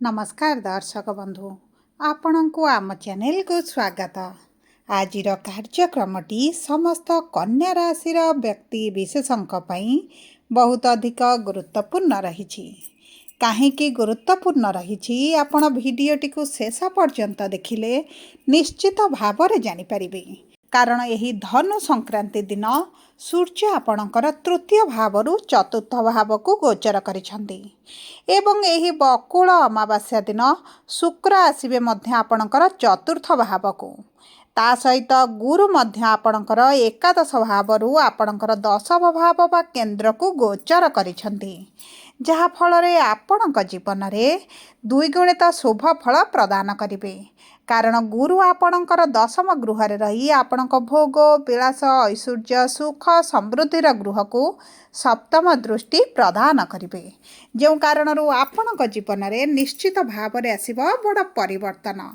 नमस्कार दर्शक बंधु आपण को आम चैनल को स्वागत। आज कार्यक्रमटी समस्त कन्या राशि व्यक्ति विशेषों बहुत अधिक गुरुत्वपूर्ण रही। कहीं गुरुत्वपूर्ण रही आपण भिडटी को शेष पर्यंत देखिले निश्चित भाव में जानीपारे। कारण यही धनु संक्रांति दिन सूर्य आपणकर तृतीय भाव चतुर्थ भाव को गोचर करिसेंती एवं यही बकुल अमावास्या दिन शुक्र आसबे आपणकर चतुर्थ भाव को ता सहित गुरु मध्य आपणकर एकादश भाव आपणकर दशम भाव बा केंद्र को गोचर करिसेंती जहा फल रे आपणक जीवन में द्विगुणित शुभ फल प्रदान करिवे। कारण गुरु आपणकर दशम गृह रही आपणक भोग विलास ऐश्वर्य सुख समृद्धि गृह को सप्तम दृष्टि प्रदान करिवे जो कारण आपणक जीवन में निश्चित भाव में आसिबो बड़ परिवर्तन।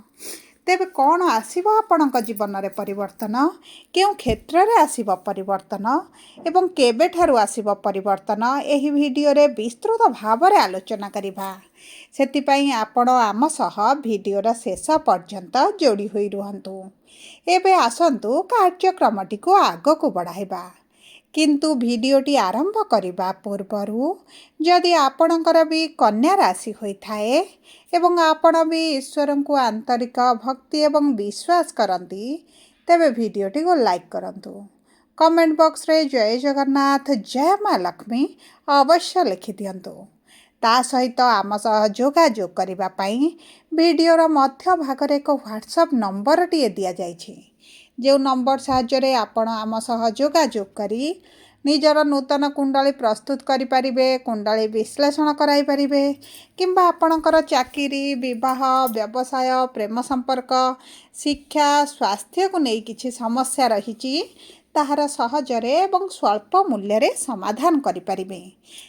तेबे कौन आसिबो आपणक जीवन में परिवर्तन क्यों क्षेत्र में आसिबो परिवर्तन एवं केबेठारु आसिबो परिवर्तन एही वीडियो रे विस्तृत भाव में आलोचना करिबा। सेतिपई आपण आम सह वीडियोर शेष पर्यंत जोड़ी हुई रुहंतु। एबे आसंतु कार्यक्रमटी को आग को बढ़ाइबा किंतु वीडियोटी आरंभ करने पूर्वरु जदि आपणकर भी कन्या राशि होइथाए एवं आपण भी ईश्वर को आंतरिक भक्ति एवं विश्वास करती तेबे वीडियोटी को लाइक करंतु। कमेंट बॉक्स रे जय जगन्नाथ जय माँ लक्ष्मी अवश्य लिखि दियंतु। ता सहित आम सह जोगाजोग करिबा पई वीडियोर मध्य भागरे एक व्हाट्सएप नंबर टी दिया जाइछि जो नंबर साहाय्य आपण आम सह जोगाजोग करी निजर नूतन कुंडली प्रस्तुत करि परिबे कुंडली विश्लेषण कराई परिबे किंबा आपणकर चाकरी विवाह व्यवसाय प्रेम संपर्क शिक्षा स्वास्थ्य को नहीं किछि समस्या रही ताहार सहजरे एवं स्वल्प मूल्य रे समाधान करि परिबे।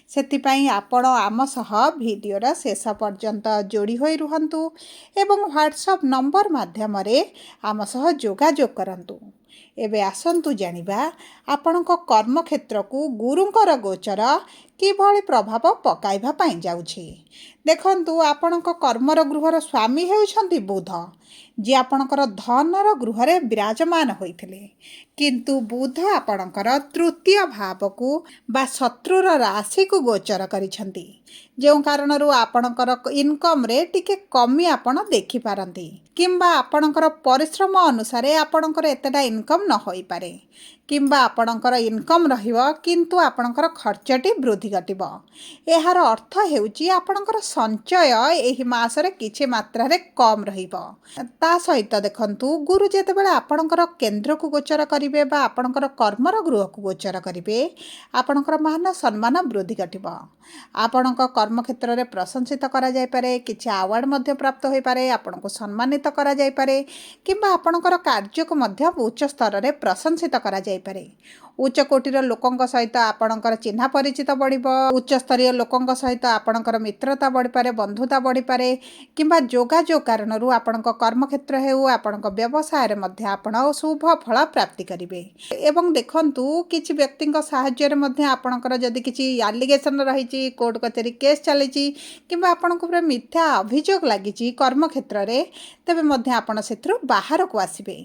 सेतिपई आपण आम सह वीडियोर शेष पर्यंत जोड़ी होई रुहंतु एवं व्हाट्सएप नंबर माध्यम रे आम सह जोगाजोग करंतु। एबे आसंतु जानिबा आपणक कर्म क्षेत्र को गुरुंकर गोचर किभଳି प्रभाव पकाइबा पई जाउछि। देखंतु आपणक कर्मर गृहर स्वामी हेउछंती बुध जे आपणकर धनर गृह रे विराजमान होइथिले किंतु बुध आपणकर तृतीय भाव को बा शत्रुर राशि को गोचर करिसंती जो कारण आपणकर इनकम रे टिके कमी आपण देखि पारंती किंबा आपणकर परिश्रम अनुसार आपणकर एतेटा इनकम न होई पारे किंबा आपणकर इनकम रहिबो किंतु आपणकर खर्चटी वृद्धि घटिबो। एहार अर्थ हेउची आपणकर संचय एही मास रे किछि मात्रा रे कम रहिबो। ता सहित देखंतु गुरु जेतेबेले आपणकर केंद्र को गोचर करिवे बा आपणकर कर्मर गृह को गोचर करिवे आपणकर मान सम्मान वृद्धि घटिबो। आपणक कर्म क्षेत्र में प्रशंसित करा जाय पारे किछि अवार्ड मध्य प्राप्त होई पारे आपणको सम्मानित करा जाय पारे किंबा आपणकर कार्य को मध्य उच्च स्तर रे प्रशंसित करा जाय पारे। उच्च कोटीर लोकंक सहित आपणकर चिन्हा परिचित बढ़िबो उच्च स्तरीय लोकंक सहित आपणकर मित्रता बढ़ी पारे बंधुता बढ़ी पारे किंबा जोगाजोग कारणरू आपणक कर्म क्षेत्र हेउ आपणक व्यवसाय रे मध्य आपण शुभ फल प्राप्ति करिवे। एवं देखंतु किछि व्यक्तिंक सहाय्य रे मध्य आपणकर जदि किछि एलिगेशन रहिछि कोर्ट कचेरी केस चलीछि किंबा आपणक ऊपर मिथ्या अभियोग लागिछि कर्म क्षेत्र रे तेबे मध्य आपण सेथरु बाहर को आसीबे।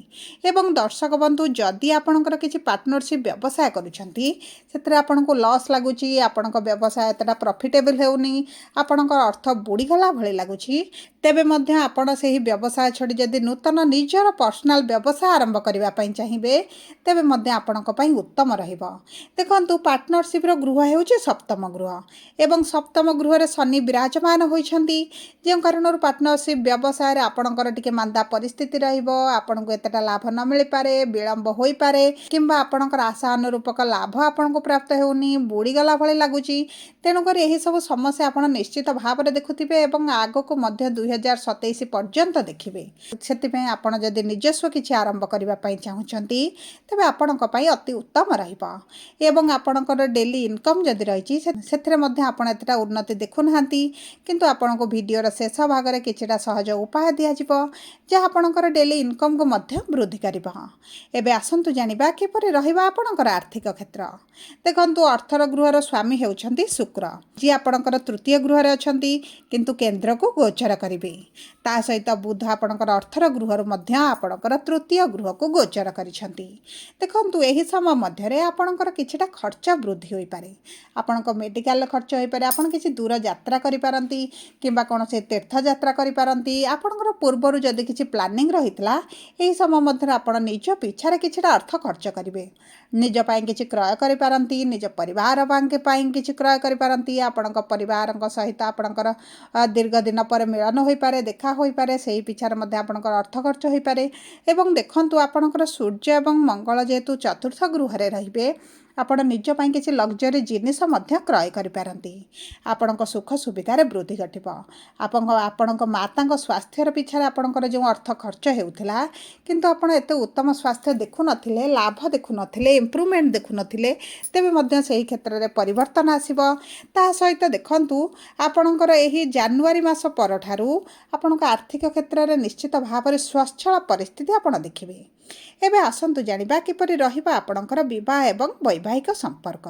एवं दर्शक बंधु जदि आपणकर किछि पार्टनरशिप व्यवसाय करूछंती सेतरे आपनको लॉस लागुछि आपणक व्यवसाय एतटा प्रॉफिटेबल हेउनी आपणकर अर्थ बुड़ी गला भଳି लागुछि तेबे मध्य आपण सेही व्यवसाय छडी जदि नूतन निजर पर्सनल व्यवसाय आरंभ करिबा पई चाहिबे तेबे मध्य आपणक पई उत्तम रहिबो। देखंतु पार्टनरशिप रो गृह हेउछि सप्तम गृह एवं सप्तम गृह रे शनि विराजमान होइछंती जे कारणर पार्टनरशिप व्यवसाय रे आपणकर टिके मांदा परिस्थिति रहिबो आपनको एतटा लाभ न मिलि पारे विलंब होई पारे किंबा आपणकर आशा अनुरूपक लाभ आपनको प्राप्त हेउनी बुड़ी गला भଳି लागुछि तेणु कर एही सब समस्या आपण निश्चित भाव रे देखुथिबे एवं आगो को मध्य 2027 पर्यंत देखिबे। सेतिपई आपण जदि निजस्व किछि आरंभ करिबा पई चाहुचंती तबे आपणक पई अति उत्तम रहिबो एवं आपणकर डेली इनकम जदि रहिछि सेथरे मध्य आपण एतटा उन्नति देखु नाहंती किंतु आपनको वीडियोर शेष भाग रे किछिटा सहज उपाय दिया जिवो जे आपणकर डेली इनकम को मध्य वृद्धि करिबो। एबे आसंतु जानिबा कि किपरि रहिबा आपणकर आर्थिक क्षेत्र देखंतु अर्थर गृहर स्वामी हेउछंती शुक्र जी आपणकर तृतीय गृह रे अछंती किंतु केंद्र को गोचर करिवे ता सहित बुध आपणकर अर्थर गृहर मध्य आपणकर तृतीय गृह को गोचर करिसंती देखंतु एही समय मध्य रे आपणकर किछटा खर्च वृद्धि होई पारे आपणक मेडिकल खर्च होई पारे आपण किछि दूर यात्रा करि पारंती किंबा कोनोसे तीर्थ यात्रा करि पारंती आपणकर पूर्वरु जदि किछि प्लानिंग रहितला एही समय मध्य आपण निज पिछारे किछटा अर्थ खर्च करिवे निज पाई किछि क्रय करि पारंती निज परिवार बांके पाई किछि क्रय करि पारंती आपणक परिवारक सहित आपणकर दीर्घ दिन पर मिलन होई पारे देखा होई पारे सेही पिछारे मध्ये आपणकर अर्थ खर्च होई पारे एवं देखंतु आपणकर सूर्य एवं मंगल जेतु चतुर्थ गृह रे रहिबे आपण निज पाई किछि लग्जरी जिनिस मध्य क्रय करि पारंती आपणक सुख सुविधारे वृद्धि घटिबो आपणक मातांक स्वास्थ्यर पिछारे आपणकर जो अर्थ खर्च हेउथिला किंतु आपण एते उत्तम स्वास्थ्य देखु नथिले लाभ देखु नथिले इम्प्रूवमेंट देखु नथिले तेबे मध्य सेही क्षेत्र रे परिवर्तन आसीबो ता सहित देखंतु आपणकर एही जनवरी मास परठारु आपणक आर्थिक क्षेत्र रे निश्चित भाव स्वच्छल परिस्थिति आपण देखिबे एबे आसंतु जानिबा किपरि रहिबा आपणकर विवाह एवं वैवाहिक संपर्क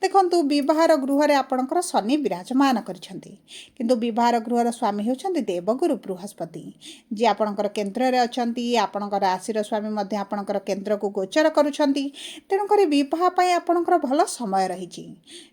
देखंतु विवाहर गृह रे आपणकर शनि विराजमान करिसंती किंतु विवाहर गृहर स्वामी हेउछंती देवगुरु बृहस्पति जे आपणकर केंद्र रे अछंती आपणकर राशि स्वामी मध्ये आपणकर केंद्र को गोचर करूछंती तेणु करी विवाह पई आपणकर भल समय रहिछि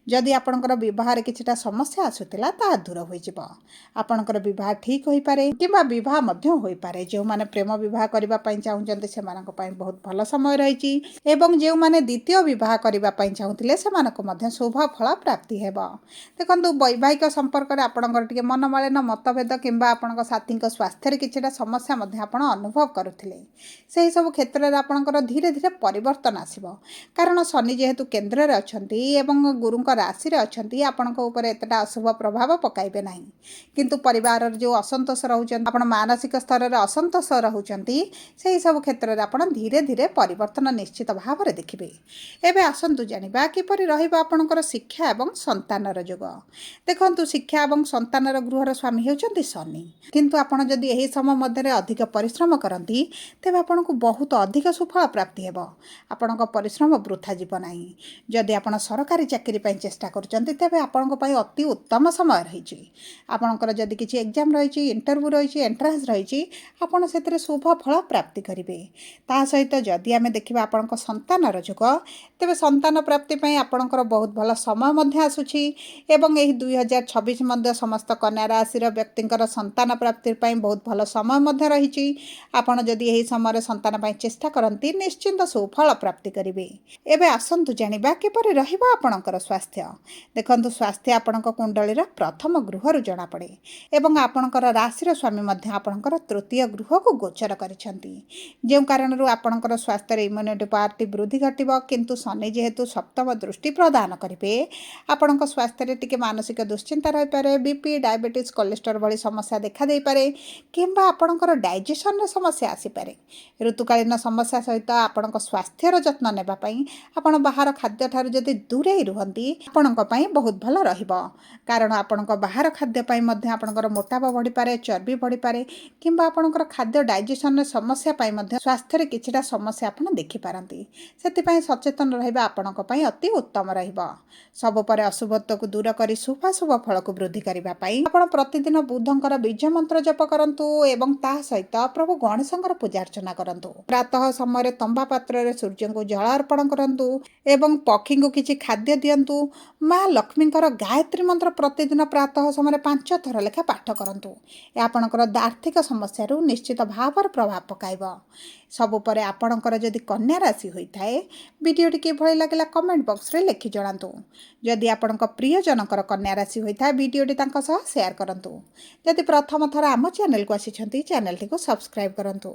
जदि आपणकर विवाह रे किछटा समस्या आसुतिला ता दूर होई जिवो आपणकर विवाह ठीक होई पारे किबा विवाह मध्ये होई पारे जे माने प्रेम विवाह करबा पई चाहुचंती से मानक पई बहुत भल समय रहिछि एवं जे माने द्वितीय विवाह करबा पई चाहुतिले से मानक मध्ये शुभ फल प्राप्ति हेबो देखंतु वैवाहिक संपर्क रे आपणकर टिके मनमालिन मतभेद किंबा आपणक साथीक स्वास्थ्य रे किछटा समस्या मध्ये आपण अनुभव करुथिले सेही सब क्षेत्र रे आपणकर धीरे धीरे परिवर्तन आसीबो कारण शनि जेहेतु केंद्र रे अछंती एवं गुरुक राशि रे अछंती आपणक ऊपर एतटा अशुभ प्रभाव पकाइबे नाही किंतु परिवार रे जो असंतोष रहउचंती आपण मानसिक स्तर रे असंतोष रहउचंती सेही सब क्षेत्र रे आपण धीरे धीरे परिवर्तन निश्चित भाव रे देखिबे एबे आसंतु जानिबा किपरि रहिबा आपणकर शिक्षा एवं संतानर जोग देखंतु शिक्षा एवं संतानर गृहर स्वामी हेउचंती शनि किंतु आपण जदि एही समय मध्ये रे अधिक परिश्रम करंती तेबे आपणको बहुत अधिक सुफल प्राप्ति हेबो आपणको परिश्रम वृथा जीव नाही जदि आपण सरकारी चाकरी पई चेष्टा करचंती तेबे आपणको पई अति उत्तम समय रहिछि आपणकर जदि किछि एग्जाम रहिछि इंटरव्यू रहिछि एंट्रांस रहिछि आपण सेतरे शुभ फल प्राप्ति करिवे ता सहित जदि आमे देखिबा आपणको संतानर जोग तेबे संतान प्राप्ति पई आपणकर बहुत भल समय मध्ये आसुछि एवं एही 2026 मध्ये समस्त कन्या राशि रो व्यक्तिंकर संतान प्राप्ति पई बहुत भल समय मध्ये रहिछि आपण जदि एही समय रे संतान पई चेष्टा करंती निश्चित सुफल प्राप्ति करिवे एबे आसंतु जानिबा किपरि रहिबा आपणकर स्वास्थ्य देखंतु स्वास्थ्य आपणक कुंडली रो प्रथम गृह रु जणा पड़े एवं आपणकर राशि रो स्वामी मध्ये आपणकर तृतीय गृह को गोचर करिसंती जे कारण रु आपणकर स्वास्थ्य रे इम्यूनिटी पावर वृद्धि घटिबो किंतु शनि जेहेतु सप्तम दृष्टि प्रदान करिवे आपणक स्वास्थ्य रे टिके मानसिक दुश्चिंता रहि पारे बीपी डायबिटीज कोलेस्ट्रॉल भली समस्या देखा दे पारे किंबा आपणकर डाइजेशन रे समस्या आसी पारे ऋतुकालीन समस्या सहित आपणक स्वास्थ्य रो जत्न नेबा पई आपण बाहर खाद्य ठारू जदि दूरे रुहंती आपणक पई बहुत भल रहिबो कारण आपणक बाहर खाद्य पई मध्ये आपणकर मोटापा बढ़ी पारे चर्बी बढ़ी पारे किंबा आपणकर खाद्य डाइजेशन रे समस्या पई मध्ये स्वास्थ्य रे किछटा समस्या आपण देखि पारंती सेति पई सचेतन रहिबा आपणक पई अति उत्तम रहिबो सब परे अशुभत्व को दूर करी शुभ फल को वृद्धि करिबा पई आपण प्रतिदिन बुधंकर बीज मंत्र जप करंतु एवं ता सहित प्रभु गणेशंकर पूजा अर्चना करंतु प्रातः समय रे तंबा पात्र रे सूर्य को जल अर्पण करंतु एवं पक्षी को किछि खाद्य दियंतु मां लक्ष्मींकर गायत्री मंत्र प्रतिदिन प्रातः समय रे 5 थर लेखा पाठ करंतु ए आपणकर आर्थिक समस्या रु निश्चित भाव प्रभाव पकाइबो सब परे आपणकर जदि कन्या राशि होइथाए वीडियो टी किभଳି लागला कमेंट बॉक्स रे लिखि जणांतु जदि आपणक प्रिय जनकर कन्या राशि होइथाए वीडियो टी तांका सह शेयर करंतु जदि प्रथम थर आम चैनल को आसी छंती चैनल टी को सब्सक्राइब करंतु।